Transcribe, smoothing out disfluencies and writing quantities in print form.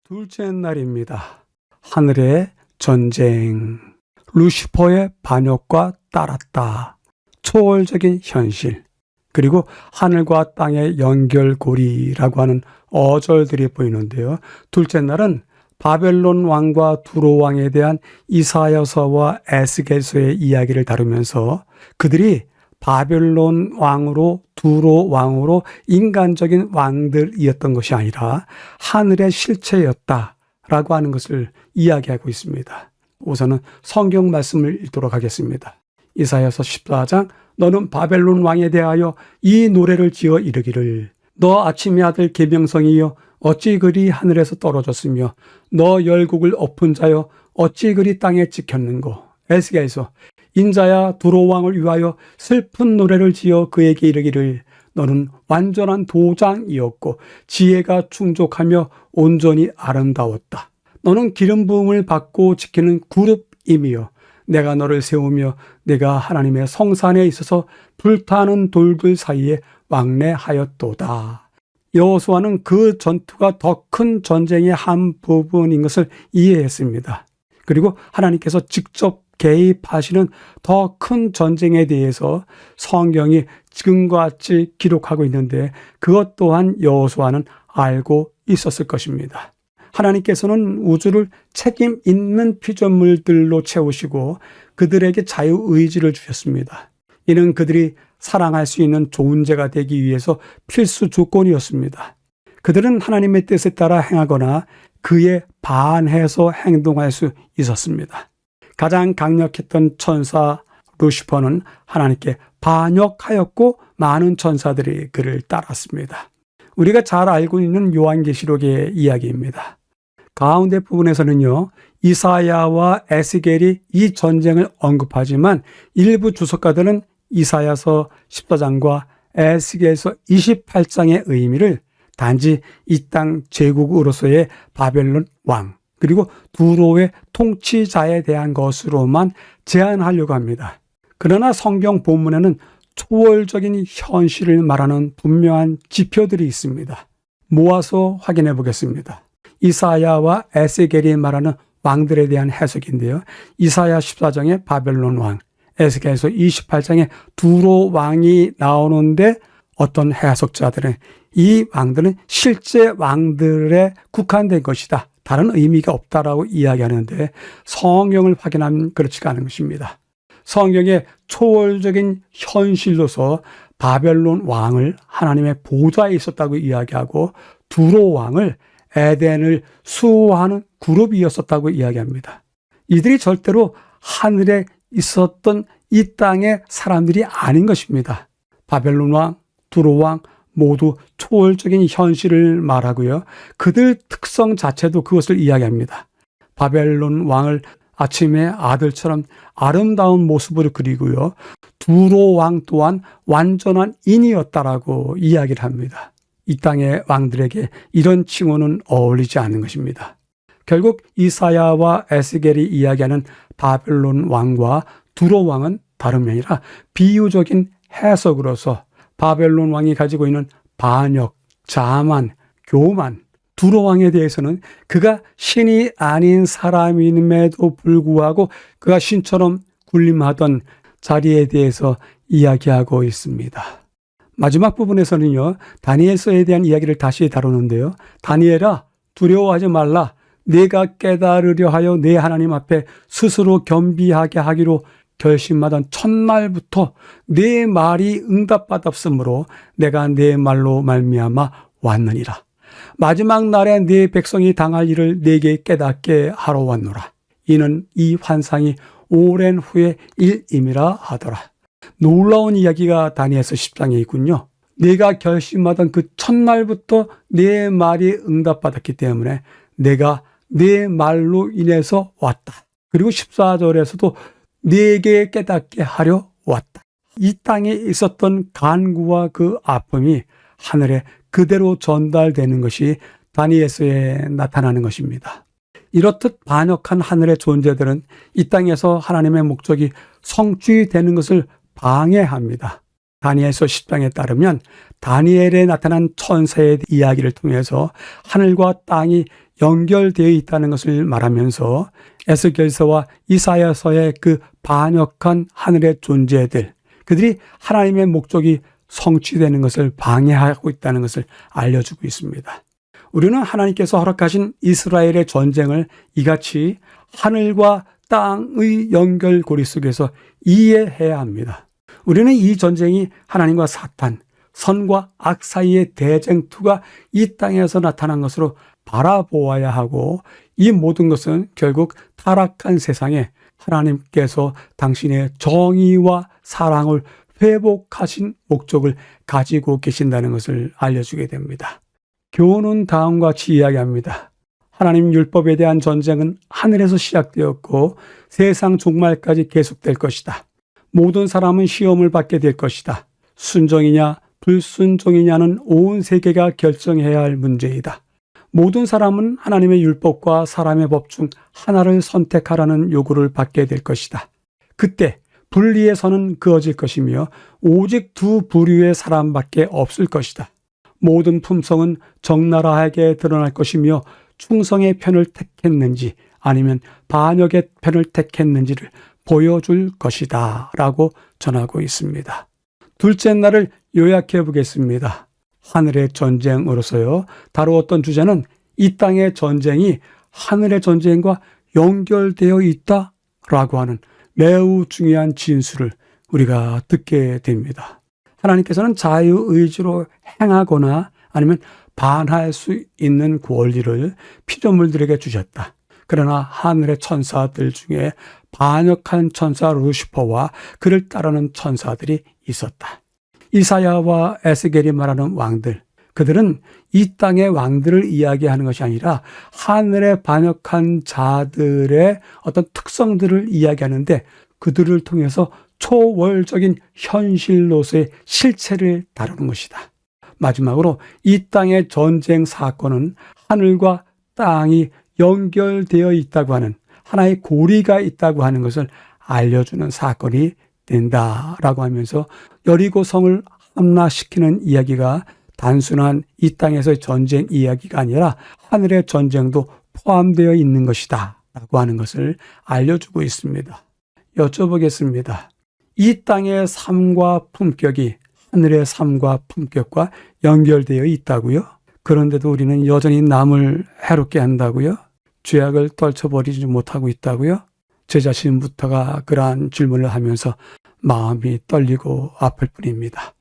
둘째 날입니다. 하늘의 전쟁. 루시퍼의 반역과 따랐다. 초월적인 현실. 그리고 하늘과 땅의 연결고리라고 하는 어절들이 보이는데요. 둘째 날은 바벨론 왕과 두로 왕에 대한 이사야서와 에스겔서의 이야기를 다루면서 그들이 바벨론 왕으로 두로 왕으로 인간적인 왕들이었던 것이 아니라 하늘의 실체였다라고 하는 것을 이야기하고 있습니다. 우선은 성경 말씀을 읽도록 하겠습니다. 이사야서 14장 너는 바벨론 왕에 대하여 이 노래를 지어 이르기를 너 아침의 아들 계명성이여 어찌 그리 하늘에서 떨어졌으며 너 열국을 엎은 자여 어찌 그리 땅에 찍혔는고. 에스겔서 인자야 두로 왕을 위하여 슬픈 노래를 지어 그에게 이르기를 너는 완전한 도장이었고 지혜가 충족하며 온전히 아름다웠다. 너는 기름 부음을 받고 지키는 그룹임이여 내가 너를 세우며 내가 하나님의 성산에 있어서 불타는 돌들 사이에 왕래하였도다. 여호수아는 그 전투가 더 큰 전쟁의 한 부분인 것을 이해했습니다. 그리고 하나님께서 직접 개입하시는 더 큰 전쟁에 대해서 성경이 지금과 같이 기록하고 있는데 그것 또한 여호수아는 알고 있었을 것입니다. 하나님께서는 우주를 책임 있는 피조물들로 채우시고 그들에게 자유의지를 주셨습니다. 이는 그들이 사랑할 수 있는 존재가 되기 위해서 필수 조건이었습니다. 그들은 하나님의 뜻에 따라 행하거나 그에 반해서 행동할 수 있었습니다. 가장 강력했던 천사 루시퍼는 하나님께 반역하였고 많은 천사들이 그를 따랐습니다. 우리가 잘 알고 있는 요한계시록의 이야기입니다. 가운데 부분에서는요, 이사야와 에스겔이 이 전쟁을 언급하지만 일부 주석가들은 이사야서 14장과 에스겔서 28장의 의미를 단지 이 땅 제국으로서의 바벨론 왕 그리고 두로의 통치자에 대한 것으로만 제한하려고 합니다. 그러나 성경 본문에는 초월적인 현실을 말하는 분명한 지표들이 있습니다. 모아서 확인해 보겠습니다. 이사야와 에스겔이 말하는 왕들에 대한 해석인데요. 이사야 14장의 바벨론 왕, 에스겔서 28장에 두로 왕이 나오는데 어떤 해석자들은 이 왕들은 실제 왕들에 국한된 것이다. 다른 의미가 없다라고 이야기하는데 성경을 확인하면 그렇지가 않은 것입니다. 성경의 초월적인 현실로서 바벨론 왕을 하나님의 보좌에 있었다고 이야기하고 두로 왕을 에덴을 수호하는 그룹이었었다고 이야기합니다. 이들이 절대로 하늘에 있었던 이 땅의 사람들이 아닌 것입니다. 바벨론 왕, 두로 왕 모두 초월적인 현실을 말하고요. 그들 특성 자체도 그것을 이야기합니다. 바벨론 왕을 아침의 아들처럼 아름다운 모습으로 그리고요. 두로 왕 또한 완전한 인이었다라고 이야기를 합니다. 이 땅의 왕들에게 이런 칭호는 어울리지 않는 것입니다. 결국 이사야와 에스겔이 이야기하는 바벨론 왕과 두로 왕은 다름이 아니라 비유적인 해석으로서 바벨론 왕이 가지고 있는 반역, 자만, 교만, 두로 왕에 대해서는 그가 신이 아닌 사람임에도 불구하고 그가 신처럼 군림하던 자리에 대해서 이야기하고 있습니다. 마지막 부분에서는요, 다니엘서에 대한 이야기를 다시 다루는데요. 다니엘아, 두려워하지 말라. 내가 깨달으려 하여 내 하나님 앞에 스스로 겸비하게 하기로 결심하던 첫날부터 내 말이 응답받았으므로 내가 내 말로 말미암아 왔느니라. 마지막 날에 내 백성이 당할 일을 내게 깨닫게 하러 왔노라. 이는 이 환상이 오랜 후의 일임이라 하더라. 놀라운 이야기가 다니엘서 10장에 있군요. 내가 결심하던 그 첫날부터 내 말이 응답받았기 때문에 내가 내 말로 인해서 왔다. 그리고 14절에서도 내게 깨닫게 하려 왔다. 이 땅에 있었던 간구와 그 아픔이 하늘에 그대로 전달되는 것이 다니엘서에 나타나는 것입니다. 이렇듯 반역한 하늘의 존재들은 이 땅에서 하나님의 목적이 성취되는 것을 방해합니다. 다니엘서 10장에 따르면 다니엘에 나타난 천사의 이야기를 통해서 하늘과 땅이 연결되어 있다는 것을 말하면서 에스겔서와 이사야서의 그 반역한 하늘의 존재들, 그들이 하나님의 목적이 성취되는 것을 방해하고 있다는 것을 알려주고 있습니다. 우리는 하나님께서 허락하신 이스라엘의 전쟁을 이같이 하늘과 땅의 연결고리 속에서 이해해야 합니다. 우리는 이 전쟁이 하나님과 사탄, 선과 악 사이의 대쟁투가 이 땅에서 나타난 것으로 바라보아야 하고, 이 모든 것은 결국 타락한 세상에 하나님께서 당신의 정의와 사랑을 회복하신 목적을 가지고 계신다는 것을 알려주게 됩니다. 교훈은 다음과 같이 이야기합니다. 하나님 율법에 대한 전쟁은 하늘에서 시작되었고 세상 종말까지 계속될 것이다. 모든 사람은 시험을 받게 될 것이다. 순종이냐 불순종이냐는 온 세계가 결정해야 할 문제이다. 모든 사람은 하나님의 율법과 사람의 법 중 하나를 선택하라는 요구를 받게 될 것이다. 그때 분리의 선은 그어질 것이며 오직 두 부류의 사람밖에 없을 것이다. 모든 품성은 적나라하게 드러날 것이며 충성의 편을 택했는지 아니면 반역의 편을 택했는지를 보여줄 것이다 라고 전하고 있습니다. 둘째 날을 요약해 보겠습니다. 하늘의 전쟁으로서요, 다루었던 주제는 이 땅의 전쟁이 하늘의 전쟁과 연결되어 있다라고 하는 매우 중요한 진술을 우리가 듣게 됩니다. 하나님께서는 자유의지로 행하거나 아니면 반할 수 있는 권리를 피조물들에게 주셨다. 그러나 하늘의 천사들 중에 반역한 천사 루시퍼와 그를 따르는 천사들이 있었다. 이사야와 에스겔이 말하는 왕들, 그들은 이 땅의 왕들을 이야기하는 것이 아니라 하늘에 반역한 자들의 어떤 특성들을 이야기하는데, 그들을 통해서 초월적인 현실로서의 실체를 다루는 것이다. 마지막으로 이 땅의 전쟁 사건은 하늘과 땅이 연결되어 있다고 하는, 하나의 고리가 있다고 하는 것을 알려주는 사건이 된다라고 하면서 여리고 성을 함락시키는 이야기가 단순한 이 땅에서의 전쟁 이야기가 아니라 하늘의 전쟁도 포함되어 있는 것이다 라고 하는 것을 알려주고 있습니다. 여쭤보겠습니다. 이 땅의 삶과 품격이 하늘의 삶과 품격과 연결되어 있다고요? 그런데도 우리는 여전히 남을 해롭게 한다고요? 죄악을 떨쳐버리지 못하고 있다고요? 제 자신부터가 그러한 질문을 하면서 마음이 떨리고 아플 뿐입니다.